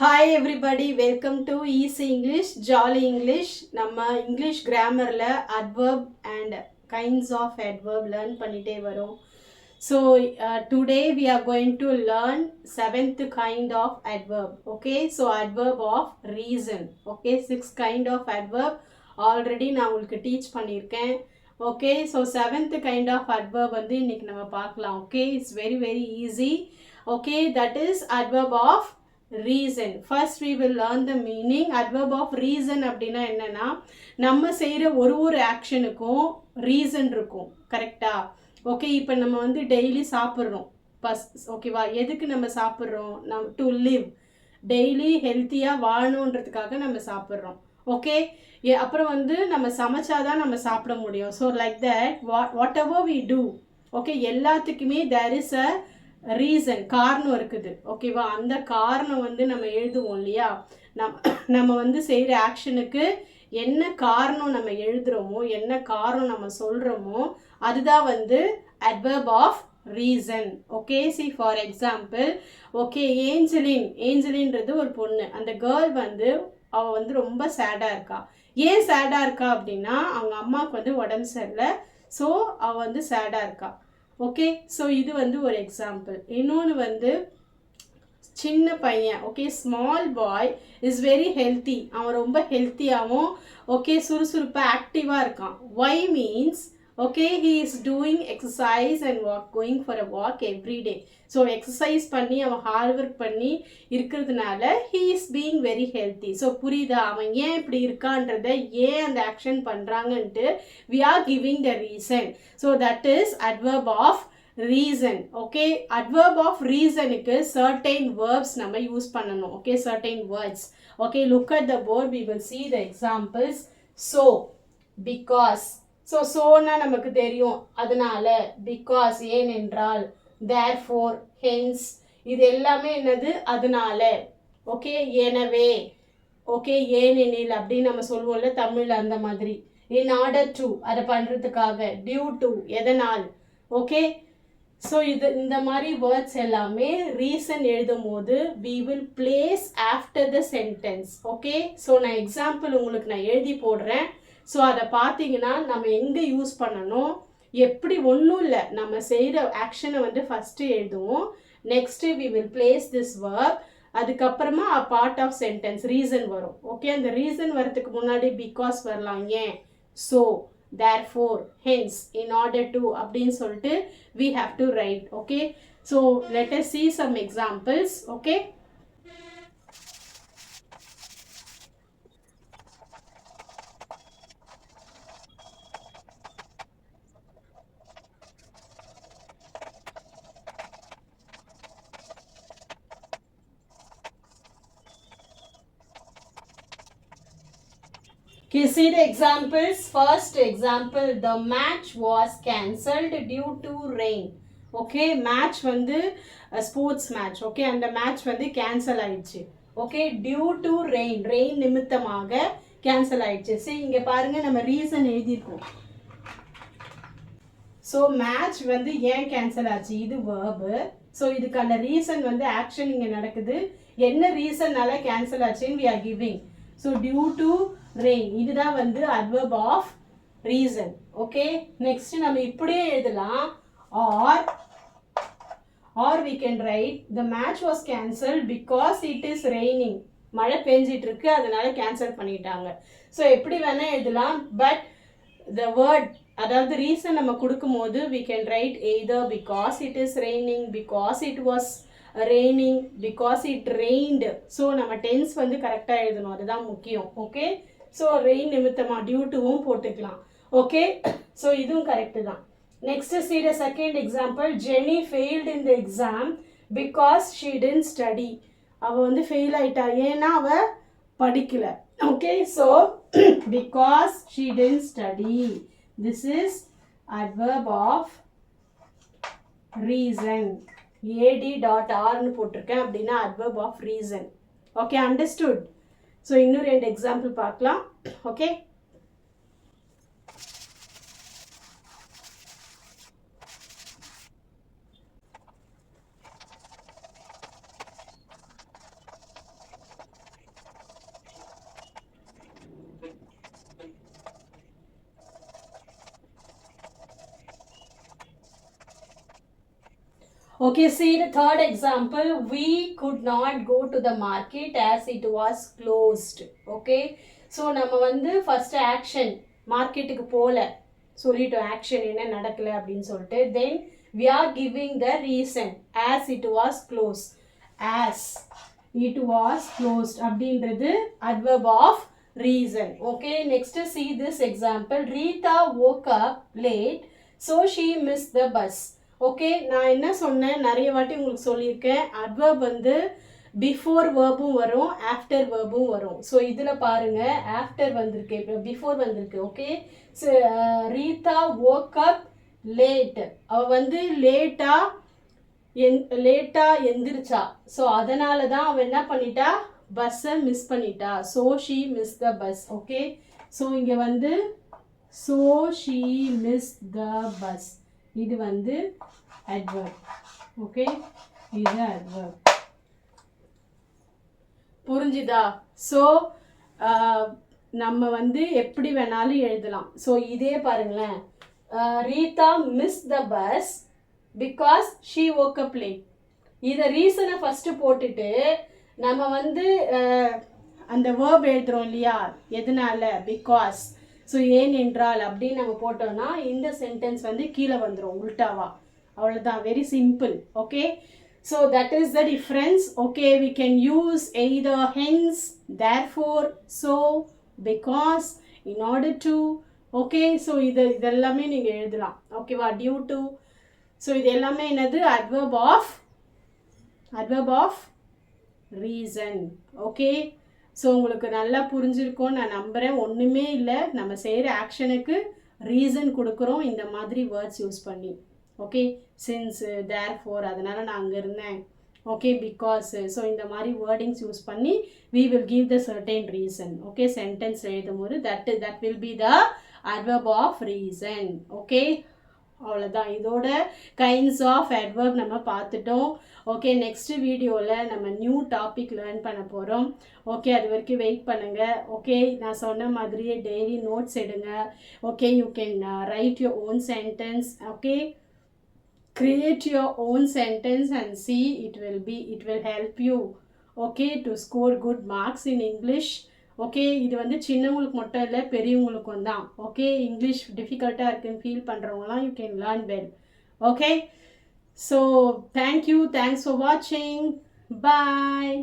Hi everybody, welcome to Easy English, Jolly English. நம்ம English கிராமர்ல adverb and kinds of adverb learn பண்ணிட்டே வரோம். So today we are going to learn seventh kind of adverb. Okay, so adverb of reason. Okay, six kind of adverb already நான் உங்களுக்கு teach பண்ணியிருக்கேன். Okay, so seventh kind of adverb வந்து இன்னைக்கு நம்ம பார்க்கலாம். Okay, it's very easy. Okay, that is adverb of reason. First we will learn the meaning. Adverb of reason அப்படின்னா என்னன்னா நம்ம செய்கிற ஒரு ஆக்ஷனுக்கும் ரீசன் இருக்கும். கரெக்டா? ஓகே, இப்போ நம்ம வந்து டெய்லி சாப்பிட்றோம். ஓகேவா? எதுக்கு நம்ம சாப்பிட்றோம்? டு லிவ், டெய்லி ஹெல்த்தியாக வாழணுன்றதுக்காக நம்ம சாப்பிட்றோம். ஓகே, அப்புறம் வந்து நம்ம சமைச்சாதான் நம்ம சாப்பிட முடியும். So like that whatever we do, okay, எல்லாத்துக்குமே தேர் இஸ் அ ரீசன், காரணம் இருக்குது. ஓகேவா? அந்த காரணம் வந்து நம்ம எழுதுவோம் இல்லையா? நம்ம வந்து செய்கிற ஆக்ஷனுக்கு என்ன காரணம் நம்ம எழுதுகிறோமோ, என்ன காரணம் நம்ம சொல்கிறோமோ, அதுதான் வந்து adverb of reason. Okay, see for example, okay, ஏஞ்சலின்றது ஒரு பொண்ணு. அந்த கேர்ள் வந்து அவள் வந்து ரொம்ப சேடாக இருக்கா. ஏன் சேடாக இருக்கா அப்படின்னா அவங்க அம்மாவுக்கு வந்து உடம்பு சரியில்லை. ஸோ அவள் வந்து சேடாக இருக்கா. ஓகே, ஸோ இது வந்து ஒரு எக்ஸாம்பிள். இன்னொன்று வந்து சின்ன பையன், okay, small boy is very healthy. அவன் ரொம்ப ஹெல்த்தியாகவும் ஓகே சுறுசுறுப்பாக ஆக்டிவாக இருக்கான். Why means okay he is doing exercise and going for a walk every day. So exercise பண்ணி அவன் ஹார்ட் ஒர்க் பண்ணி இருக்கிறதுனால he is being very healthy. So புரியுதா அவன் ஏன் இப்படி இருக்கான்றத, ஏன் அந்த ஆக்ஷன் பண்ணுறாங்கன்ட்டு we are giving the reason. So that is adverb of reason. Okay, adverb of reason க்கு certain verbs நம்ம யூஸ் பண்ணணும். Okay, certain words. Okay, look at the board, we will see the examples. So, because. So னா நமக்கு தெரியும், அதனால. Because ஏனென்றால். Therefore, hence. இது எல்லாமே என்னது? அதனால. ஓகே, எனவே. ஓகே, ஏனெனில் அப்படின்னு நம்ம சொல்லுவோம்ல தமிழ், அந்த மாதிரி. In order to, அதை பண்ணுறதுக்காக. Due to, எதனால். ஓகே, ஸோ இந்த மாதிரி வேர்ட்ஸ் எல்லாமே ரீசன் எழுதும் போது we will place after the sentence. Okay, so நான் எக்ஸாம்பிள் உங்களுக்கு நான் எழுதி போடுறேன். ஸோ அதை பார்த்தீங்கன்னா நம்ம எங்கே யூஸ் பண்ணணும், எப்படி, ஒன்றும் இல்லை, நம்ம செய்கிற ஆக்ஷனை வந்து ஃபஸ்ட்டு எழுதுவோம். Next we will place this verb. அதுக்கப்புறமா a part of sentence reason வரும். ஓகே, அந்த ரீசன் வரதுக்கு முன்னாடி பிகாஸ் வரலாம், ஏன், so, therefore, hence, in order to அப்படின்னு சொல்லிட்டு we have to write. Okay, so let us see some examples. Okay, okay, see the examples. First example, the match was cancelled due to rain. Okay, match வந்து sports match. Okay, அந்த match வந்து cancel ஆயிடுச்சு. Okay, due to rain, rain நிமித்தமாக cancel ஆயிடுச்சு. சரி, இங்கே பாருங்க, நம்ம ரீசன் எழுதியிருக்கோம். ஸோ மேட்ச் வந்து ஏன் கேன்சல் ஆச்சு, இது வேர்பு. ஸோ இதுக்கான ரீசன் வந்து ஆக்ஷன் இங்கே நடக்குது. என்ன ரீசன்னால கேன்சல் ஆச்சுன்னு we are giving. So due to rain, இதுதான் வந்து adverb of reason. Okay, next நம்ம இப்படியே எழுதலாம். or we can write the match was cancelled because it is raining. மழை பெஞ்சிட்டு இருக்கு, அதனால கேன்சல் பண்ணிட்டாங்க. ஸோ எப்படி வேணா எழுதலாம். பட் the word, அதாவது ரீசன் நம்ம கொடுக்கும்போது we can write either because it is raining, because it was raining, because it rained. So நம்ம டென்ஸ் வந்து கரெக்டாக எழுதணும், அதுதான் முக்கியம். ஓகே, ஸோ ரெயின் நிமித்தமாக டியூ டுவும் போட்டுக்கலாம். ஓகே, ஸோ இதுவும் கரெக்டு தான். Next see the second example. Jenny failed in the exam because she didn't study. அவள் வந்து ஃபெயில் ஆயிட்டா, ஏன்னா அவள் படிக்கல. Okay, so because she didn't study, this is adverb of reason. ad.rன்னு போட்டிருக்கேன், அப்படின்னா adverb of reason. Okay, understood? So இன்னும் 2 example பார்க்கலாம். Okay, Okay, see the third example. We could not go to the market as it was closed. Okay, so நம்ம வந்து first action மார்க்கெட்டுக்கு போல சொல்லிட்டோம், action என்ன நடக்கல அப்படின்னு சொல்லிட்டு. Then we are giving the reason as it was closed. As it was closed அப்படின்றது adverb of reason. Okay, next see this example. Rita woke up late so she missed the bus. Okay, நான் என்ன சொன்னேன், நிறைய வாட்டி உங்களுக்கு சொல்லியிருக்கேன், adverb வந்து before வேர்பும் வரும், ஆஃப்டர் வேர்பும் வரும். ஸோ இதில் பாருங்கள், ஆஃப்டர் வந்திருக்கு, இப்போ பிஃபோர் வந்திருக்கு. Okay, so Rita woke up late. அவள் வந்து லேட்டாக எந்திரிச்சா. ஸோ அதனால தான் அவள் என்ன பண்ணிட்டா, பஸ்ஸை மிஸ் பண்ணிட்டா. So she miss the bus. Okay, so இங்கே வந்து so she miss the bus, இது வந்து adverb. ஓகே, இது adverb. புரிஞ்சுதா? ஸோ நம்ம வந்து எப்படி வேணாலும் எழுதலாம். ஸோ இதே பாருங்களேன், Rita miss the bus because she woke up late. இதை ரீசனை ஃபஸ்ட்டு போட்டுட்டு நம்ம வந்து அந்த வேர்ப் எழுதுகிறோம் இல்லையா, எதனால, பிகாஸ், ஸோ ஏன் என்றால் அப்படின்னு நம்ம போட்டோம்னா இந்த சென்டென்ஸ் வந்து கீழே வந்துடும் உல்டாவா. அவ்வளோதான், very simple. Okay, so that is the difference. Okay, we can use either hence, therefore, so, because, in order to. Okay, so இதெல்லாமே நீங்கள் எழுதலாம். ஓகேவா, டியூ டு. ஸோ இது எல்லாமே என்னது, adverb of reason. Okay, so உங்களுக்கு நல்லா புரிஞ்சிருக்கோன்னு நான் நம்புகிறேன். ஒன்றுமே இல்லை, நம்ம செய்கிற ஆக்ஷனுக்கு ரீசன் கொடுக்குறோம் இந்த மாதிரி வேர்ட்ஸ் யூஸ் பண்ணி. ஓகே, சின்ஸ், தேர்ஃபோர், அதனால் நான் அங்கே இருந்தேன். ஓகே, பிகாஸ், ஸோ இந்த மாதிரி வேர்டிங்ஸ் யூஸ் பண்ணி we will give the certain reason. Okay, sentence எழுதும் போது that will be the adverb of reason. Okay, அவ்வளோதான். இதோட கைண்ட்ஸ் ஆஃப் adverb நம்ம பார்த்துட்டோம். ஓகே, நெக்ஸ்ட் வீடியோவில் நம்ம நியூ டாபிக் லேர்ன் பண்ண போகிறோம். ஓகே, அது வரைக்கும் வெயிட் பண்ணுங்கள். ஓகே, நான் சொன்ன மாதிரியே டெய்லி நோட்ஸ் எடுங்க. Okay, you can write your own sentence. Okay, create your own sentence and see it will help you, okay, to score good marks in English. Okay, இது வந்து சின்னவங்களுக்கு மட்டும் இல்லை, பெரியவங்களுக்கும் தான். ஓகே, இங்கிலீஷ் டிஃபிகல்ட்டாக இருக்குன்னு ஃபீல் பண்ணுறவங்களாம் you can learn well. Okay, so thank you, thanks for வாட்சிங், பாய்.